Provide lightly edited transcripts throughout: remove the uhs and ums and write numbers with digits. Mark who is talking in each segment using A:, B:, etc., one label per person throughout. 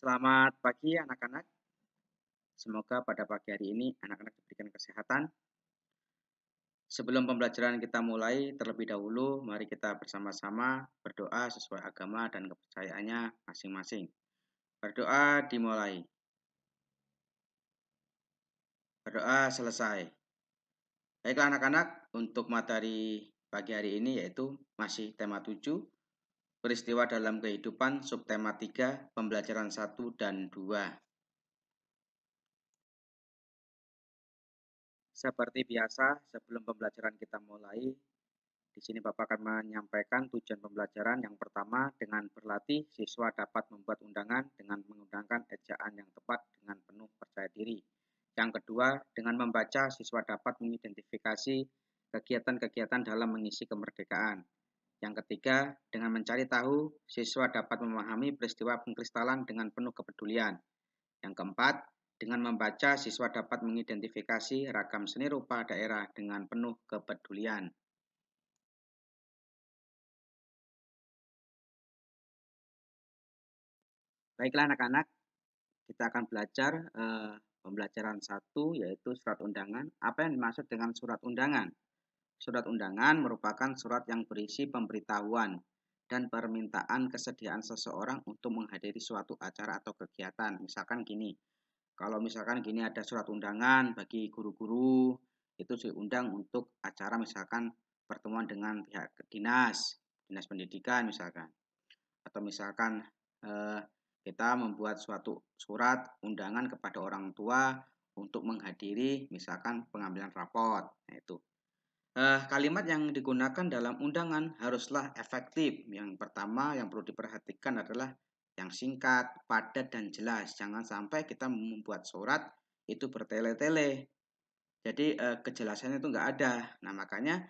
A: Selamat pagi anak-anak. Semoga pada pagi hari ini anak-anak diberikan kesehatan. Sebelum pembelajaran kita mulai, terlebih dahulu mari kita bersama-sama berdoa sesuai agama dan kepercayaannya masing-masing. Berdoa dimulai. Berdoa selesai. Baiklah anak-anak, untuk materi pagi hari ini yaitu masih tema 7, peristiwa dalam kehidupan, subtema 3, pembelajaran 1 dan 2. Seperti biasa, sebelum pembelajaran kita mulai, di sini Bapak akan menyampaikan tujuan pembelajaran. Yang pertama, dengan berlatih, siswa dapat membuat undangan dengan menggunakan ejaan yang tepat dengan penuh percaya diri. Yang kedua, dengan membaca, siswa dapat mengidentifikasi kegiatan-kegiatan dalam mengisi kemerdekaan. Yang ketiga, dengan mencari tahu, siswa dapat memahami peristiwa pengkristalan dengan penuh kepedulian. Yang keempat, dengan membaca, siswa dapat mengidentifikasi ragam seni rupa daerah dengan penuh kepedulian. Baiklah anak-anak, kita akan belajar pembelajaran 1 yaitu surat undangan. Apa yang dimaksud dengan surat undangan? Surat undangan merupakan surat yang berisi pemberitahuan dan permintaan kesediaan seseorang untuk menghadiri suatu acara atau kegiatan. Misalkan gini, kalau misalkan gini ada surat undangan bagi guru-guru, itu diundang untuk acara misalkan pertemuan dengan pihak dinas pendidikan misalkan. Atau misalkan kita membuat suatu surat undangan kepada orang tua untuk menghadiri misalkan pengambilan rapot. Nah, itu. Kalimat yang digunakan dalam undangan haruslah efektif. Yang pertama yang perlu diperhatikan adalah yang singkat, padat, dan jelas. Jangan sampai kita membuat surat itu bertele-tele. Jadi kejelasannya itu nggak ada. Nah makanya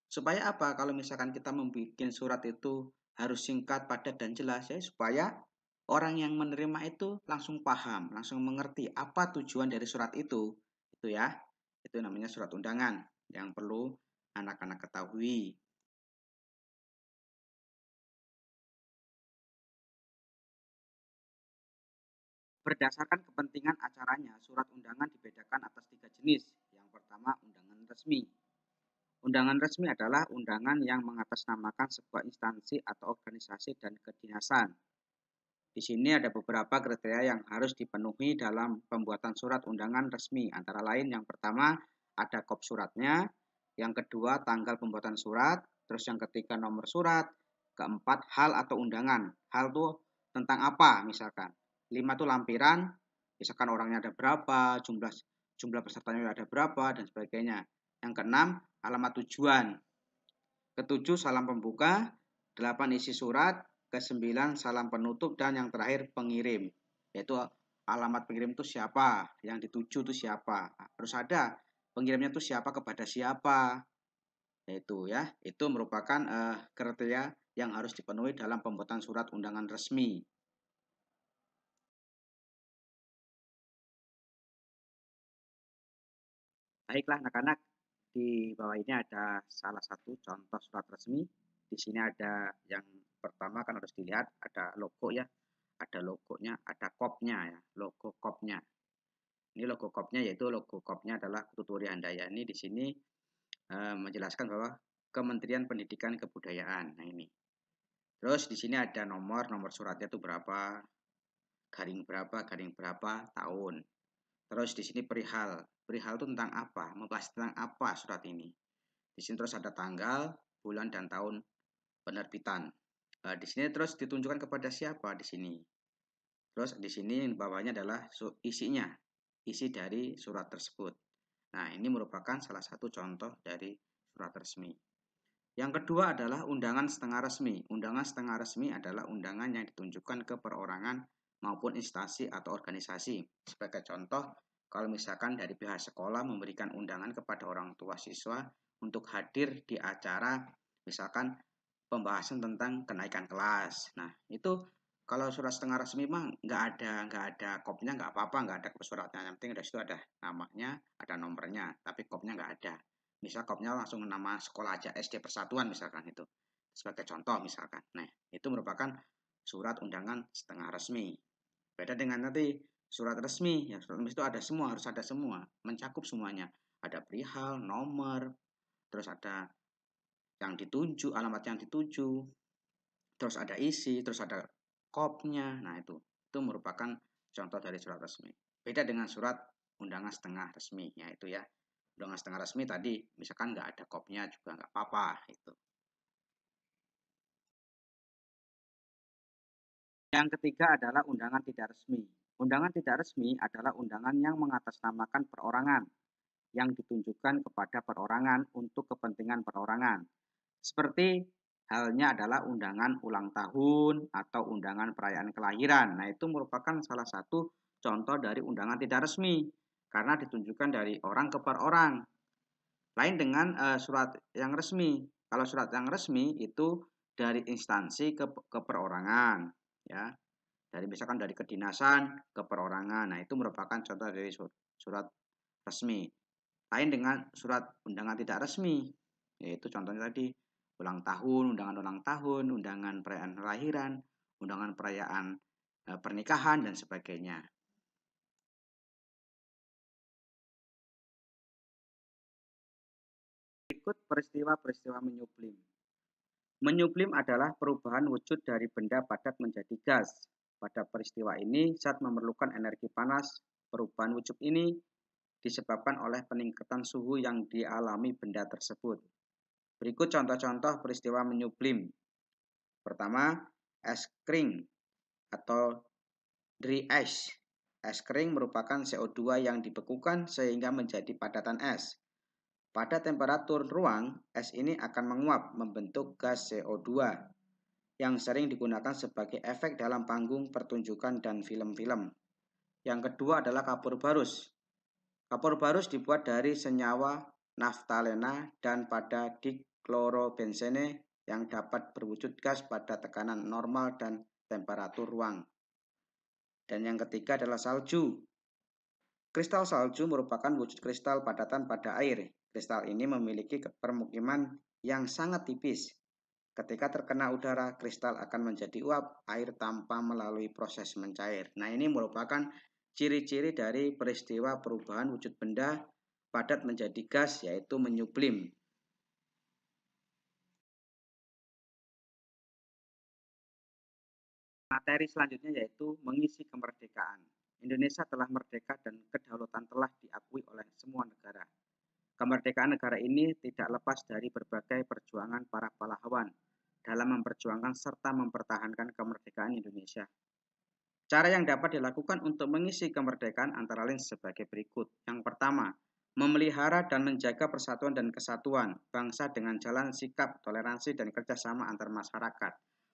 A: supaya apa? Kalau misalkan kita membuat surat itu harus singkat, padat, dan jelas ya supaya orang yang menerima itu langsung paham, langsung mengerti apa tujuan dari surat itu. Itu ya. Itu namanya surat undangan yang perlu anak-anak ketahui. Berdasarkan kepentingan acaranya, surat undangan dibedakan atas 3 jenis. Yang pertama, undangan resmi. Undangan resmi adalah undangan yang mengatasnamakan sebuah instansi atau organisasi dan kedinasan. Di sini ada beberapa kriteria yang harus dipenuhi dalam pembuatan surat undangan resmi. Antara lain yang pertama ada kop suratnya, yang kedua tanggal pembuatan surat, terus yang ketiga nomor surat, keempat hal atau undangan. Hal itu tentang apa misalkan. 5 itu lampiran, misalkan orangnya ada berapa, jumlah pesertanya ada berapa dan sebagainya. Yang keenam alamat tujuan. Ketujuh salam pembuka, 8 isi surat, ke-9 salam penutup, dan yang terakhir pengirim. Yaitu alamat pengirim itu siapa, yang dituju itu siapa. Harus ada pengirimnya itu siapa kepada siapa. Yaitu ya, itu merupakan kriteria yang harus dipenuhi dalam pembuatan surat undangan resmi. Baiklah anak-anak, di bawah ini ada salah satu contoh surat resmi. Di sini ada yang pertama kan harus dilihat ada logo ya, ada logonya, ada kopnya ya, logo kopnya. Ini logo kopnya yaitu logo kopnya adalah Tuturi Handayani. Di sini menjelaskan bahwa Kementerian Pendidikan Kebudayaan. Nah ini. Terus di sini ada nomor suratnya itu berapa, garing berapa tahun. Terus di sini perihal. Perihal itu tentang apa? Membahas tentang apa surat ini? Di sini terus ada tanggal, bulan, dan tahun penerbitan. Di sini terus ditunjukkan kepada siapa di sini. Terus di sini bawahnya adalah isinya, isi dari surat tersebut. Nah, ini merupakan salah satu contoh dari surat resmi. Yang kedua adalah undangan setengah resmi. Undangan setengah resmi adalah undangan yang ditunjukkan ke perorangan maupun instansi atau organisasi. Sebagai contoh, kalau misalkan dari pihak sekolah memberikan undangan kepada orang tua siswa untuk hadir di acara misalkan pembahasan tentang kenaikan kelas. Nah, itu kalau surat setengah resmi mah nggak ada kopnya nggak apa-apa, nggak ada suratnya. Yang penting dari situ ada namanya, ada nomornya, tapi kopnya nggak ada. Misal kopnya langsung nama sekolah aja, SD Persatuan misalkan itu. Sebagai contoh misalkan. Nah, itu merupakan surat undangan setengah resmi. Beda dengan nanti surat resmi, ya surat resmi itu ada semua, harus ada semua, mencakup semuanya. Ada perihal, nomor, terus ada yang dituju, alamat yang dituju, terus ada isi, terus ada kopnya. Nah, itu merupakan contoh dari surat resmi. Beda dengan surat undangan setengah resmi, ya itu ya. Undangan setengah resmi tadi, misalkan nggak ada kopnya juga nggak apa-apa. Itu. Yang ketiga adalah undangan tidak resmi. Undangan tidak resmi adalah undangan yang mengatasnamakan perorangan, yang ditunjukkan kepada perorangan untuk kepentingan perorangan. Seperti halnya adalah undangan ulang tahun atau undangan perayaan kelahiran. Nah, itu merupakan salah satu contoh dari undangan tidak resmi karena ditunjukkan dari orang ke per orang. Lain dengan surat yang resmi. Kalau surat yang resmi itu dari instansi ke perorangan, ya. Dari misalkan dari kedinasan ke perorangan. Nah, itu merupakan contoh dari surat resmi. Lain dengan surat undangan tidak resmi, yaitu contohnya tadi ulang tahun, undangan perayaan kelahiran, undangan perayaan pernikahan dan sebagainya. Berikut peristiwa-peristiwa menyublim. Menyublim adalah perubahan wujud dari benda padat menjadi gas. Pada peristiwa ini, zat memerlukan energi panas. Perubahan wujud ini disebabkan oleh peningkatan suhu yang dialami benda tersebut. Berikut contoh-contoh peristiwa menyublim. Pertama, es kering atau dry ice. Es kering merupakan CO2 yang dibekukan sehingga menjadi padatan es. Pada temperatur ruang, es ini akan menguap membentuk gas CO2 yang sering digunakan sebagai efek dalam panggung pertunjukan dan film-film. Yang kedua adalah kapur barus. Kapur barus dibuat dari senyawa naftalena dan pada diklorobenzene yang dapat berwujud gas pada tekanan normal dan temperatur ruang. Dan yang ketiga adalah salju. Kristal salju merupakan wujud kristal padatan pada air. Kristal ini memiliki permukiman yang sangat tipis. Ketika terkena udara, kristal akan menjadi uap air tanpa melalui proses mencair. Nah, ini merupakan ciri-ciri dari peristiwa perubahan wujud benda padat menjadi gas, yaitu menyublim. Materi selanjutnya yaitu mengisi kemerdekaan. Indonesia telah merdeka dan kedaulatan telah diakui oleh semua negara. Kemerdekaan negara ini tidak lepas dari berbagai perjuangan para pahlawan dalam memperjuangkan serta mempertahankan kemerdekaan Indonesia. Cara yang dapat dilakukan untuk mengisi kemerdekaan antara lain sebagai berikut. Yang pertama, memelihara dan menjaga persatuan dan kesatuan bangsa dengan jalan sikap, toleransi, dan kerjasama antar masyarakat.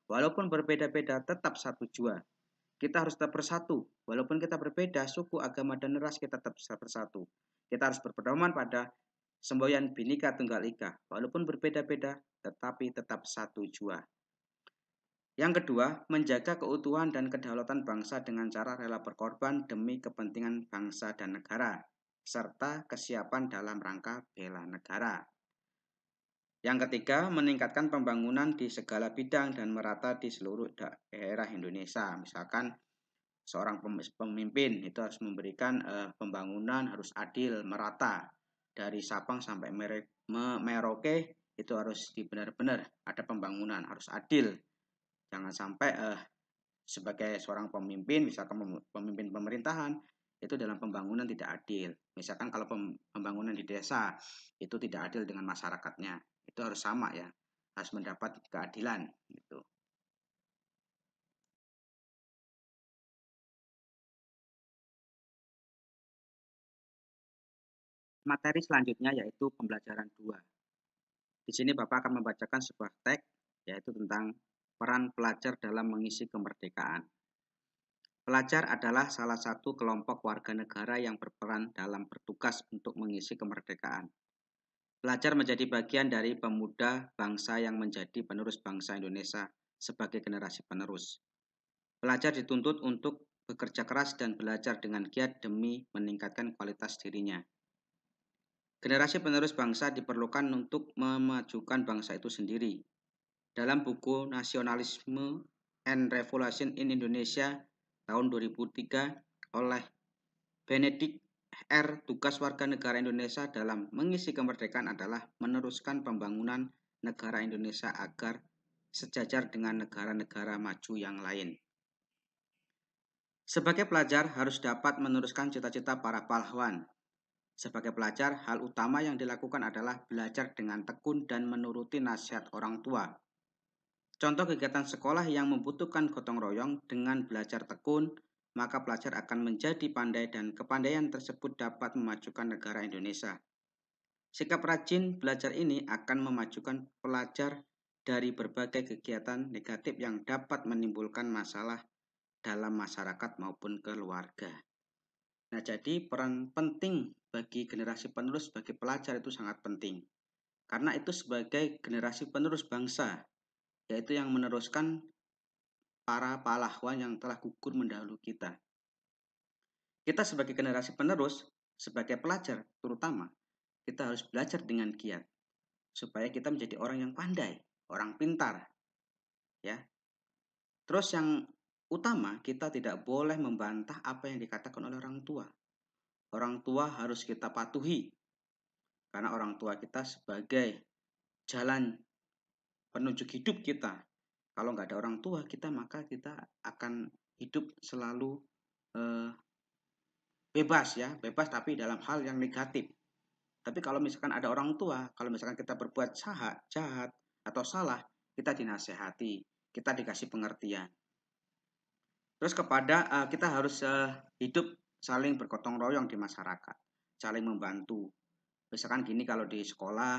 A: Walaupun berbeda-beda, tetap satu jua. Kita harus tetap bersatu. Walaupun kita berbeda, suku, agama, dan ras kita tetap bersatu. Kita harus berpedoman pada semboyan Bhinneka Tunggal Ika. Walaupun berbeda-beda, tetapi tetap satu jua. Yang kedua, menjaga keutuhan dan kedaulatan bangsa dengan cara rela berkorban demi kepentingan bangsa dan negara, serta kesiapan dalam rangka bela negara. Yang ketiga, meningkatkan pembangunan di segala bidang dan merata di seluruh daerah Indonesia. Misalkan seorang pemimpin itu harus memberikan pembangunan harus adil, merata. Dari Sabang sampai Merauke itu harus benar-benar ada pembangunan, harus adil. Jangan sampai sebagai seorang pemimpin, misalkan pemimpin pemerintahan, itu dalam pembangunan tidak adil. Misalkan kalau pembangunan di desa itu tidak adil dengan masyarakatnya, itu harus sama ya, harus mendapat keadilan gitu. Materi selanjutnya yaitu pembelajaran 2. Di sini Bapak akan membacakan sebuah teks yaitu tentang peran pelajar dalam mengisi kemerdekaan. Pelajar adalah salah satu kelompok warga negara yang berperan dalam bertugas untuk mengisi kemerdekaan. Pelajar menjadi bagian dari pemuda bangsa yang menjadi penerus bangsa Indonesia sebagai generasi penerus. Pelajar dituntut untuk bekerja keras dan belajar dengan giat demi meningkatkan kualitas dirinya. Generasi penerus bangsa diperlukan untuk memajukan bangsa itu sendiri. Dalam buku Nasionalisme and Revolution in Indonesia tahun 2003 oleh Benedict R. Tugas warga negara Indonesia dalam mengisi kemerdekaan adalah meneruskan pembangunan negara Indonesia agar sejajar dengan negara-negara maju yang lain. Sebagai pelajar harus dapat meneruskan cita-cita para pahlawan. Sebagai pelajar, hal utama yang dilakukan adalah belajar dengan tekun dan menuruti nasihat orang tua. Contoh kegiatan sekolah yang membutuhkan gotong royong dengan belajar tekun, maka pelajar akan menjadi pandai dan kepandaian tersebut dapat memajukan negara Indonesia. Sikap rajin belajar ini akan memajukan pelajar dari berbagai kegiatan negatif yang dapat menimbulkan masalah dalam masyarakat maupun keluarga. Nah, jadi peran penting bagi generasi penerus bagi pelajar itu sangat penting. Karena itu sebagai generasi penerus bangsa, yaitu yang meneruskan para pahlawan yang telah gugur mendahului kita. Kita sebagai generasi penerus, sebagai pelajar terutama, kita harus belajar dengan giat supaya kita menjadi orang yang pandai, orang pintar, ya. Terus yang utama, kita tidak boleh membantah apa yang dikatakan oleh orang tua. Orang tua harus kita patuhi, karena orang tua kita sebagai jalan penunjuk hidup kita. Kalau nggak ada orang tua kita, maka kita akan hidup selalu bebas ya, bebas tapi dalam hal yang negatif. Tapi kalau misalkan ada orang tua, kalau misalkan kita berbuat jahat atau salah, kita dinasehati, kita dikasih pengertian. Terus kita harus hidup saling bergotong royong di masyarakat, saling membantu. Misalkan gini, kalau di sekolah,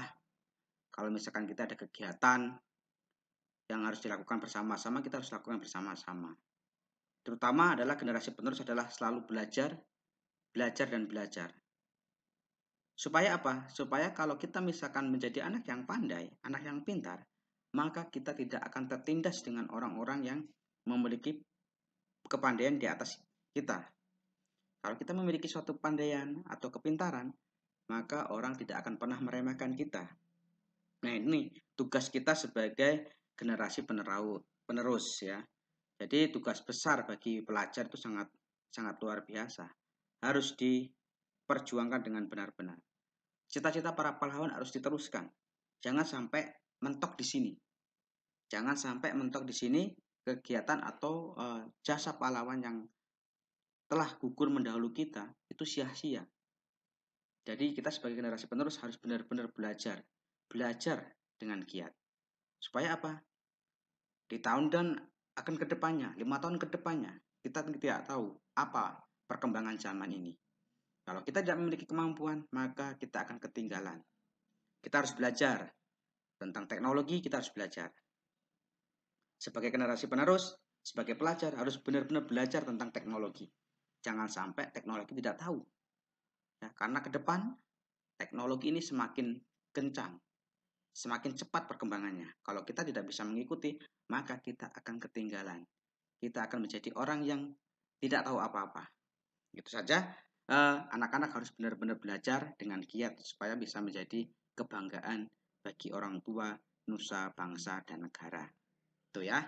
A: kalau misalkan kita ada kegiatan yang harus dilakukan bersama-sama, kita harus lakukan bersama-sama. Terutama adalah generasi penerus adalah selalu belajar, belajar dan belajar. Supaya apa? Supaya kalau kita misalkan menjadi anak yang pandai, anak yang pintar, maka kita tidak akan tertindas dengan orang-orang yang memiliki kepandaian di atas kita. Kalau kita memiliki suatu kepandaian atau kepintaran, maka orang tidak akan pernah meremehkan kita. Nah, ini tugas kita sebagai generasi penerus ya. Jadi tugas besar bagi pelajar itu sangat luar biasa. Harus diperjuangkan dengan benar-benar. Cita-cita para pahlawan harus diteruskan. Jangan sampai mentok di sini. Jangan sampai mentok di sini kegiatan atau jasa pahlawan yang telah gugur mendahului kita itu sia-sia. Jadi kita sebagai generasi penerus harus benar-benar belajar dengan giat. Supaya apa? Di tahun dan akan kedepannya, 5 tahun kedepannya, kita tidak tahu apa perkembangan zaman ini. Kalau kita tidak memiliki kemampuan, maka kita akan ketinggalan. Kita harus belajar tentang teknologi, kita harus belajar. Sebagai generasi penerus, sebagai pelajar, harus benar-benar belajar tentang teknologi. Jangan sampai teknologi tidak tahu. Ya, karena ke depan, teknologi ini semakin kencang, semakin cepat perkembangannya. Kalau kita tidak bisa mengikuti, maka kita akan ketinggalan. Kita akan menjadi orang yang tidak tahu apa-apa. Itu saja. Anak-anak harus benar-benar belajar dengan giat supaya bisa menjadi kebanggaan bagi orang tua, nusa, bangsa, dan negara. Itu ya.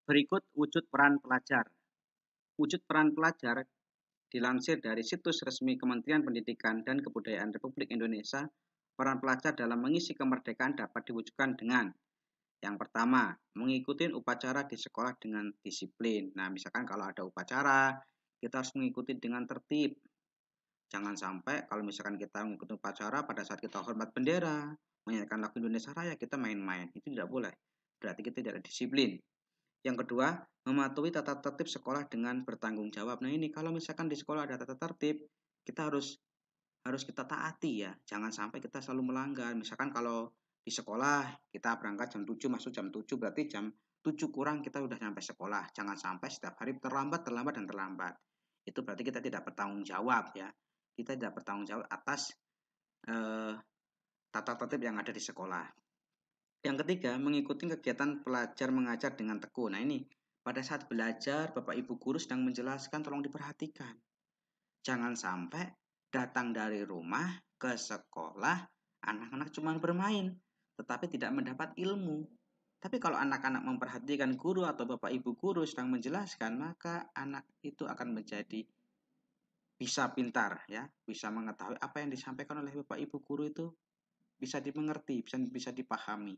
A: Berikut wujud peran pelajar. Wujud peran pelajar dilansir dari situs resmi Kementerian Pendidikan dan Kebudayaan Republik Indonesia. Peran pelajar dalam mengisi kemerdekaan dapat diwujudkan dengan yang pertama, mengikuti upacara di sekolah dengan disiplin. Nah, misalkan kalau ada upacara, kita harus mengikuti dengan tertib. Jangan sampai kalau misalkan kita mengikuti upacara pada saat kita hormat bendera, menyanyikan lagu Indonesia Raya, kita main-main. Itu tidak boleh. Berarti kita tidak disiplin. Yang kedua, mematuhi tata tertib sekolah dengan bertanggung jawab. Nah, ini kalau misalkan di sekolah ada tata tertib, kita harus kita taati ya. Jangan sampai kita selalu melanggar. Misalkan kalau di sekolah kita berangkat jam 7, masuk jam 7, berarti jam 7 kurang kita sudah sampai sekolah. Jangan sampai setiap hari terlambat. Itu berarti kita tidak bertanggung jawab ya. Kita tidak bertanggung jawab atas tata tertib yang ada di sekolah. Yang ketiga, mengikuti kegiatan pelajar mengajar dengan tekun. Nah, ini pada saat belajar, Bapak Ibu guru sedang menjelaskan, tolong diperhatikan. Jangan sampai datang dari rumah ke sekolah, anak-anak cuma bermain, tetapi tidak mendapat ilmu. Tapi kalau anak-anak memperhatikan guru atau bapak ibu guru sedang menjelaskan, maka anak itu akan menjadi bisa pintar ya, bisa mengetahui apa yang disampaikan oleh bapak ibu guru itu bisa dimengerti, bisa bisa dipahami.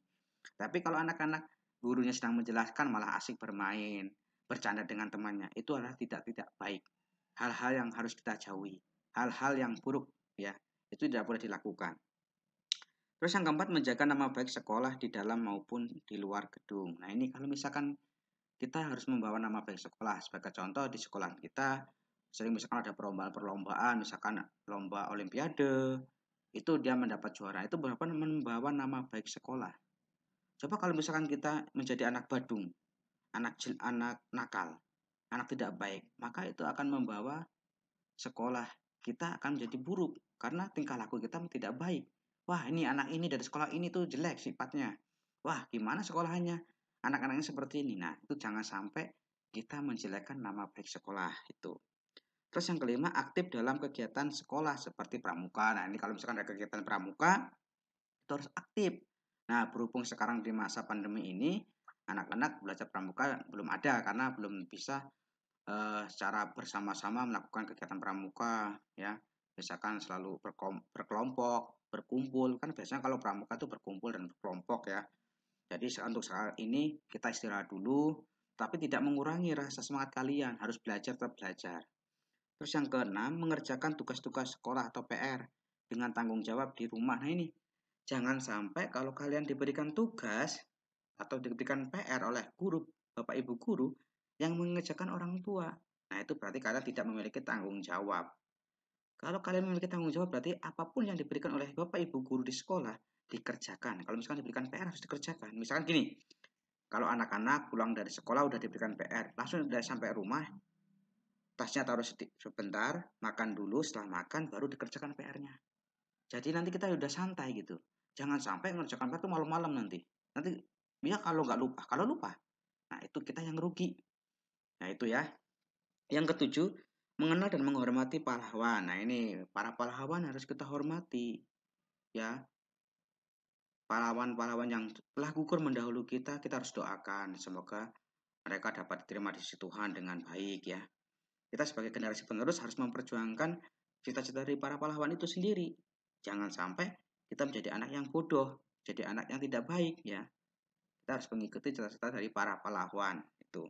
A: Tapi kalau anak-anak gurunya sedang menjelaskan malah asik bermain, bercanda dengan temannya, itu adalah tidak baik. Hal-hal yang harus kita jauhi, hal-hal yang buruk ya, itu tidak boleh dilakukan. Terus yang keempat, menjaga nama baik sekolah di dalam maupun di luar gedung. Nah, ini kalau misalkan kita harus membawa nama baik sekolah. Sebagai contoh di sekolah kita sering misalkan ada perlombaan-perlombaan, misalkan lomba olimpiade, itu dia mendapat juara. Itu berapa membawa nama baik sekolah. Coba kalau misalkan kita menjadi anak badung, anak nakal, anak tidak baik, maka itu akan membawa sekolah kita akan menjadi buruk karena tingkah laku kita tidak baik. Wah, ini anak ini dari sekolah ini tuh jelek sifatnya. Wah, gimana sekolahnya? Anak-anaknya seperti ini. Nah, itu jangan sampai kita menjelekkan nama baik sekolah itu. Terus yang kelima, aktif dalam kegiatan sekolah seperti pramuka. Nah, ini kalau misalkan ada kegiatan pramuka, itu harus aktif. Nah, berhubung sekarang di masa pandemi ini, anak-anak belajar pramuka belum ada karena belum bisa secara bersama-sama melakukan kegiatan pramuka ya, misalkan selalu berkelompok berkumpul, kan biasanya kalau pramuka itu berkumpul dan berkelompok ya. Jadi untuk saat ini kita istirahat dulu, tapi tidak mengurangi rasa semangat kalian, harus belajar, tetap belajar. Terus yang keenam, mengerjakan tugas-tugas sekolah atau PR dengan tanggung jawab di rumah. Nah ini jangan sampai kalau kalian diberikan tugas atau diberikan PR oleh guru, bapak ibu guru yang mengerjakan orang tua. Nah, itu berarti kalian tidak memiliki tanggung jawab. Kalau kalian memiliki tanggung jawab, berarti apapun yang diberikan oleh bapak ibu guru di sekolah dikerjakan. Kalau misalkan diberikan PR harus dikerjakan. Misalkan gini, kalau anak-anak pulang dari sekolah udah diberikan PR, langsung udah sampai rumah, tasnya taruh sebentar, makan dulu, setelah makan baru dikerjakan PR-nya. Jadi nanti kita udah santai gitu. Jangan sampai mengerjakan PR itu malam-malam nanti. Nanti ya kalau nggak lupa, kalau lupa, nah itu kita yang rugi. Nah itu ya. Yang ketujuh, mengenal dan menghormati pahlawan. Nah ini para pahlawan harus kita hormati ya. Pahlawan-pahlawan yang telah gugur mendahulu kita harus doakan. Semoga mereka dapat diterima di sisi Tuhan dengan baik ya. Kita sebagai generasi penerus harus memperjuangkan cita-cita dari para pahlawan itu sendiri. Jangan sampai kita menjadi anak yang bodoh, jadi anak yang tidak baik ya. Kita harus mengikuti cita-cita dari para pahlawan itu.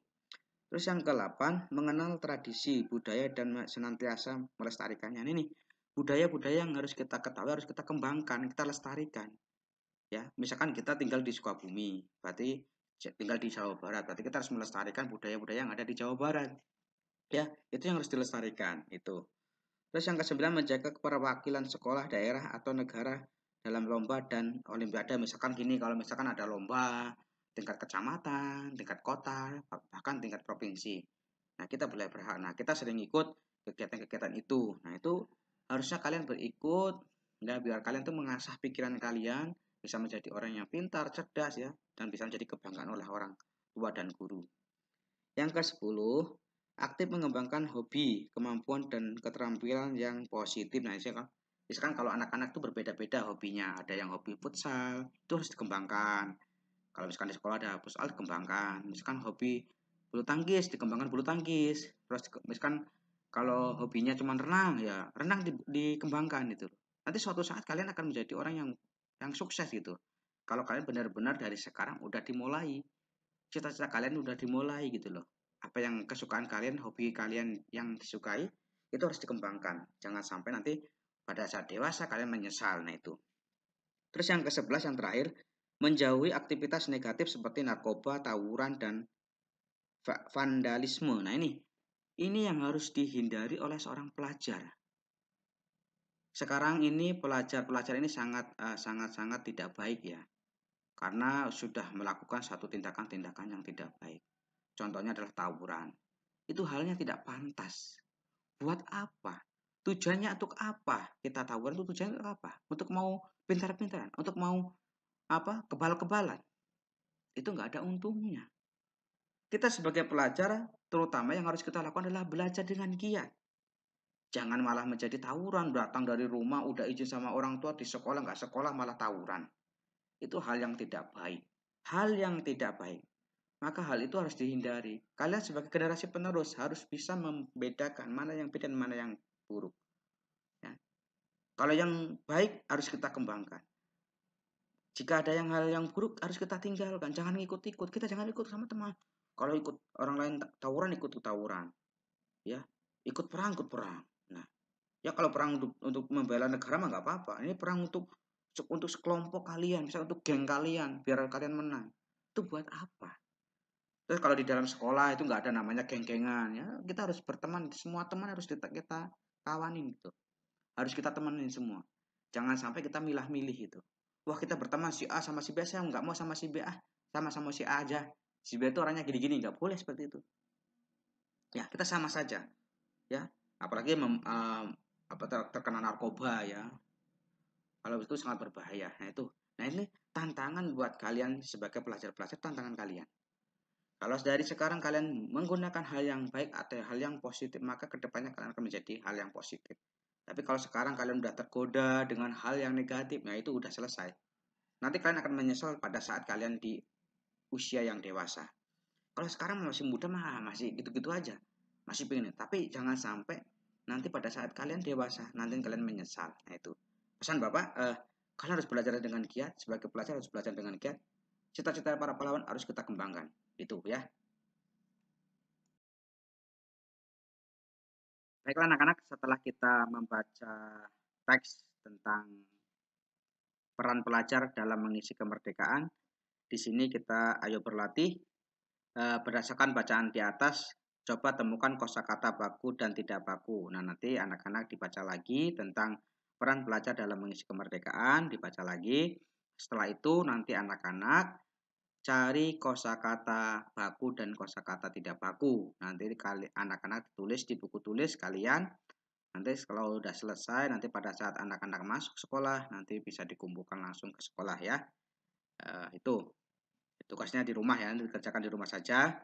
A: Terus yang ke-8, mengenal tradisi, budaya dan senantiasa melestarikannya. Ini nih, budaya-budaya yang harus kita ketahui, harus kita kembangkan, kita lestarikan. Ya, misalkan kita tinggal di Sukabumi, berarti tinggal di Jawa Barat, berarti kita harus melestarikan budaya-budaya yang ada di Jawa Barat. Ya, itu yang harus dilestarikan itu. Terus yang ke-9, menjaga keperwakilan sekolah, daerah atau negara dalam lomba dan olimpiade. Misalkan gini, kalau misalkan ada lomba tingkat kecamatan, tingkat kota, bahkan tingkat provinsi. Nah, kita boleh berhak. Nah, kita sering ikut kegiatan-kegiatan itu. Nah, itu harusnya kalian berikut ya, biar kalian tuh mengasah pikiran kalian, bisa menjadi orang yang pintar, cerdas ya, dan bisa menjadi kebanggaan oleh orang tua dan guru. Yang ke-10, aktif mengembangkan hobi, kemampuan dan keterampilan yang positif. Nah, misalkan kalau anak-anak itu berbeda-beda hobinya, ada yang hobi futsal, itu harus dikembangkan. Kalau misalkan di sekolah ada futsal, dikembangkan. Misalkan hobi bulu tangkis, dikembangkan bulu tangkis. Terus misalkan kalau hobinya cuma renang, ya renang dikembangkan itu. Nanti suatu saat kalian akan menjadi orang yang sukses gitu. Kalau kalian benar-benar dari sekarang udah dimulai, cita-cita kalian udah dimulai gitu loh. Apa yang kesukaan kalian, hobi kalian yang disukai, itu harus dikembangkan. Jangan sampai nanti pada saat dewasa kalian menyesal. Nah itu. Terus yang ke-11 yang terakhir, menjauhi aktivitas negatif seperti narkoba, tawuran, dan vandalisme. Nah ini yang harus dihindari oleh seorang pelajar. Sekarang ini pelajar-pelajar ini sangat tidak baik ya, karena sudah melakukan satu tindakan-tindakan yang tidak baik. Contohnya adalah tawuran. Itu halnya tidak pantas. Buat apa? Tujuannya untuk apa? Kita tawuran itu tujuannya untuk apa? Untuk mau pintar-pintaran, untuk mau apa? Kebal-kebalan. Itu nggak ada untungnya. Kita sebagai pelajar, terutama yang harus kita lakukan adalah belajar dengan giat. Jangan malah menjadi tawuran, datang dari rumah udah izin sama orang tua, di sekolah nggak sekolah malah tawuran. Itu hal yang tidak baik. hal yang tidak baik, maka hal itu harus dihindari. Kalian sebagai generasi penerus harus bisa membedakan mana yang baik dan mana yang buruk. Ya. Kalau yang baik harus kita kembangkan. Jika ada hal yang buruk harus kita tinggalkan. Jangan ikut-ikut. Kita jangan ikut sama teman. Kalau ikut orang lain tawuran, ikut tawuran. Ya, ikut perang. Nah, ya kalau perang untuk membela negara mah nggak apa-apa. Ini perang untuk sekelompok kalian, misalnya untuk geng kalian, biar kalian menang. Itu buat apa? Terus kalau di dalam sekolah itu nggak ada namanya geng-gengan, ya kita harus berteman. Semua teman harus kita kawanin gitu. Harus kita temenin semua. Jangan sampai kita milah-milih itu. Wah kita berteman si A sama si B, saya nggak mau sama si B, sama si A aja. Si B itu orangnya gini-gini, nggak boleh seperti itu. Ya kita sama saja, ya. Apalagi terkena narkoba ya. Kalau itu sangat berbahaya. Nah ini tantangan buat kalian sebagai pelajar-pelajar, tantangan kalian. Kalau dari sekarang kalian menggunakan hal yang baik atau hal yang positif, maka kedepannya kalian akan menjadi hal yang positif. Tapi kalau sekarang kalian udah tergoda dengan hal yang negatif, nah itu udah selesai. Nanti kalian akan menyesal pada saat kalian di usia yang dewasa. Kalau sekarang masih muda mah masih gitu-gitu aja, masih pengen. Tapi jangan sampai nanti pada saat kalian dewasa, nanti kalian menyesal. Nah itu pesan Bapak, kalian harus belajar dengan giat. Sebagai pelajar harus belajar dengan giat. Cita-cita para pahlawan harus kita kembangkan. Itu ya. Baiklah anak-anak, setelah kita membaca teks tentang peran pelajar dalam mengisi kemerdekaan, di sini kita ayo berlatih berdasarkan bacaan di atas. Coba temukan kosakata baku dan tidak baku. Nah, nanti anak-anak dibaca lagi tentang peran pelajar dalam mengisi kemerdekaan, dibaca lagi. Setelah itu nanti anak-anak cari kosakata baku dan kosakata tidak baku. Nanti anak-anak tulis di buku tulis kalian. Nanti kalau udah selesai, nanti pada saat anak-anak masuk sekolah, nanti bisa dikumpulkan langsung ke sekolah ya. Itu tugasnya di rumah ya, nanti dikerjakan di rumah saja.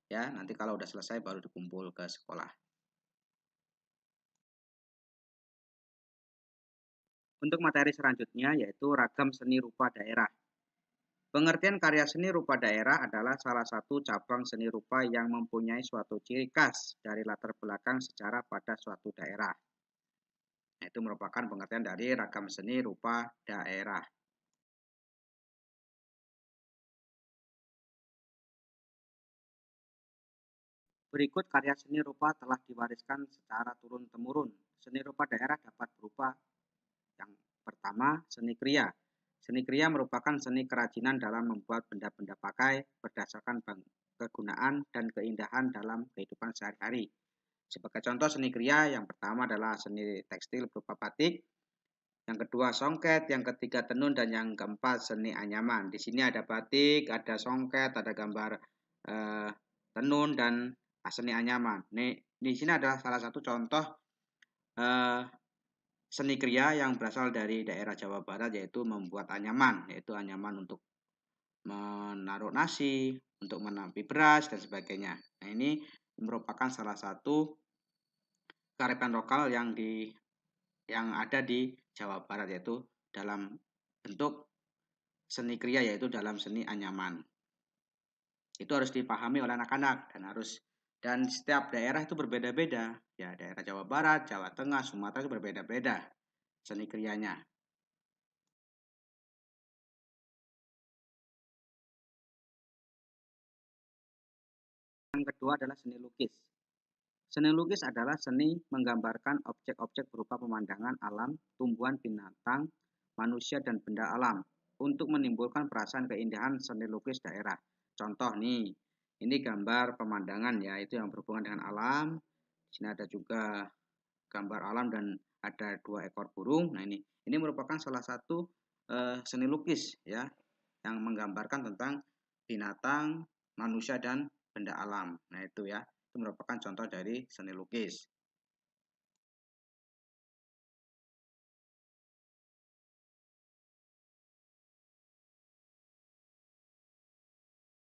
A: Ya, nanti kalau udah selesai baru dikumpul ke sekolah. Untuk materi selanjutnya yaitu ragam seni rupa daerah. Pengertian karya seni rupa daerah adalah salah satu cabang seni rupa yang mempunyai suatu ciri khas dari latar belakang sejarah pada suatu daerah. Itu merupakan pengertian dari ragam seni rupa daerah. Berikut karya seni rupa telah diwariskan secara turun-temurun. Seni rupa daerah dapat berupa yang pertama, seni kriya. Seni kriya merupakan seni kerajinan dalam membuat benda-benda pakai berdasarkan kegunaan dan keindahan dalam kehidupan sehari-hari. Sebagai contoh seni kriya, yang pertama adalah seni tekstil berupa batik, yang kedua songket, yang ketiga tenun, dan yang keempat seni anyaman. Di sini ada batik, ada songket, ada gambar tenun, dan seni anyaman. Di sini adalah salah satu contoh seni kriya yang berasal dari daerah Jawa Barat, yaitu membuat anyaman, yaitu anyaman untuk menaruh nasi, untuk menampi beras, dan sebagainya. Nah, ini merupakan salah satu kearifan lokal yang ada di Jawa Barat, yaitu dalam bentuk seni kriya, yaitu dalam seni anyaman. Itu harus dipahami oleh anak-anak dan setiap daerah itu berbeda-beda. Ya, daerah Jawa Barat, Jawa Tengah, Sumatera itu berbeda-beda seni krianya. Yang kedua adalah seni lukis. Seni lukis adalah seni menggambarkan objek-objek berupa pemandangan alam, tumbuhan, binatang, manusia, dan benda alam untuk menimbulkan perasaan keindahan seni lukis daerah. Contoh nih, ini gambar pemandangan ya, itu yang berhubungan dengan alam. Di sini ada juga gambar alam dan ada 2 ekor burung. Nah ini merupakan salah satu seni lukis ya, yang menggambarkan tentang binatang, manusia, dan benda alam. Nah itu ya, itu merupakan contoh dari seni lukis.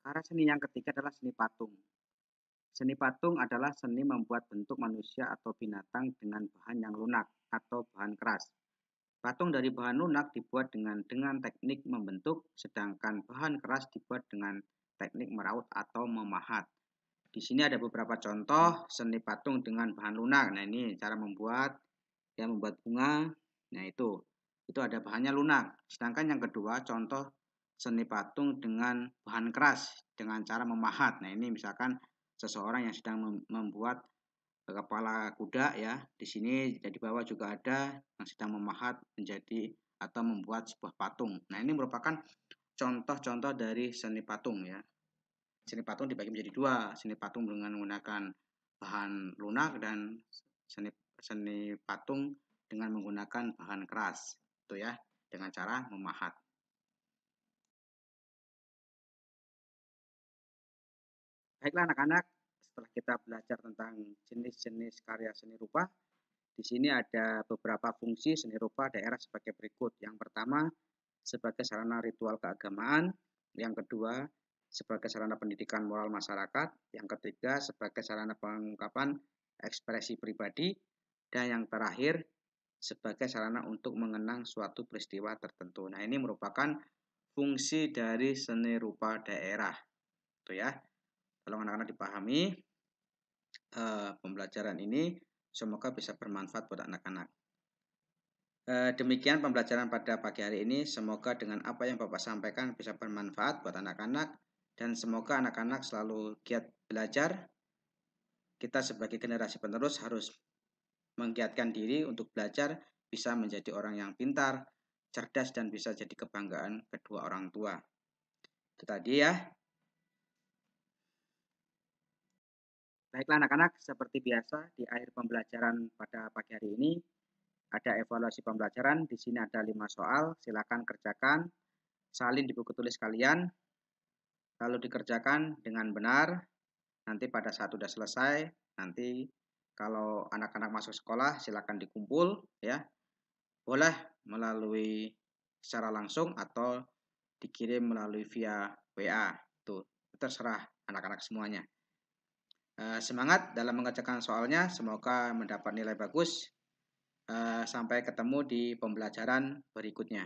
A: Karya seni yang ketiga adalah seni patung. Seni patung adalah seni membuat bentuk manusia atau binatang dengan bahan yang lunak atau bahan keras. Patung dari bahan lunak dibuat dengan teknik membentuk, sedangkan bahan keras dibuat dengan teknik meraut atau memahat. Di sini ada beberapa contoh seni patung dengan bahan lunak. Nah, ini cara membuat, ya, membuat bunga. Nah, itu ada bahannya lunak. Sedangkan yang kedua, contoh seni patung dengan bahan keras dengan cara memahat. Nah, ini misalkan seseorang yang sedang membuat kepala kuda, ya. Di sini di bawah juga ada yang sedang memahat menjadi atau membuat sebuah patung. Nah, ini merupakan contoh-contoh dari seni patung, ya. Seni patung dibagi menjadi dua, seni patung dengan menggunakan bahan lunak dan seni patung dengan menggunakan bahan keras. Itu, ya, dengan cara memahat. Baiklah anak-anak, setelah kita belajar tentang jenis-jenis karya seni rupa, di sini ada beberapa fungsi seni rupa daerah sebagai berikut. Yang pertama, sebagai sarana ritual keagamaan. Yang kedua, sebagai sarana pendidikan moral masyarakat. Yang ketiga, sebagai sarana pengungkapan ekspresi pribadi. Dan yang terakhir, sebagai sarana untuk mengenang suatu peristiwa tertentu. Nah, ini merupakan fungsi dari seni rupa daerah. Itu, ya. Kalau anak-anak dipahami, pembelajaran ini semoga bisa bermanfaat buat anak-anak. Demikian pembelajaran pada pagi hari ini. Semoga dengan apa yang Bapak sampaikan bisa bermanfaat buat anak-anak. Dan semoga anak-anak selalu giat belajar. Kita sebagai generasi penerus harus menggiatkan diri untuk belajar, bisa menjadi orang yang pintar, cerdas, dan bisa jadi kebanggaan kedua orang tua. Itu tadi, ya. Baiklah anak-anak, seperti biasa di akhir pembelajaran pada pagi hari ini ada evaluasi pembelajaran. Di sini ada 5 soal, silakan kerjakan, salin di buku tulis kalian, lalu dikerjakan dengan benar. Nanti pada saat sudah selesai, nanti kalau anak-anak masuk sekolah silakan dikumpul, ya. Boleh melalui secara langsung atau dikirim melalui via WA. Tuh, terserah anak-anak semuanya. Semangat dalam mengerjakan soalnya, semoga mendapat nilai bagus. Sampai ketemu di pembelajaran berikutnya.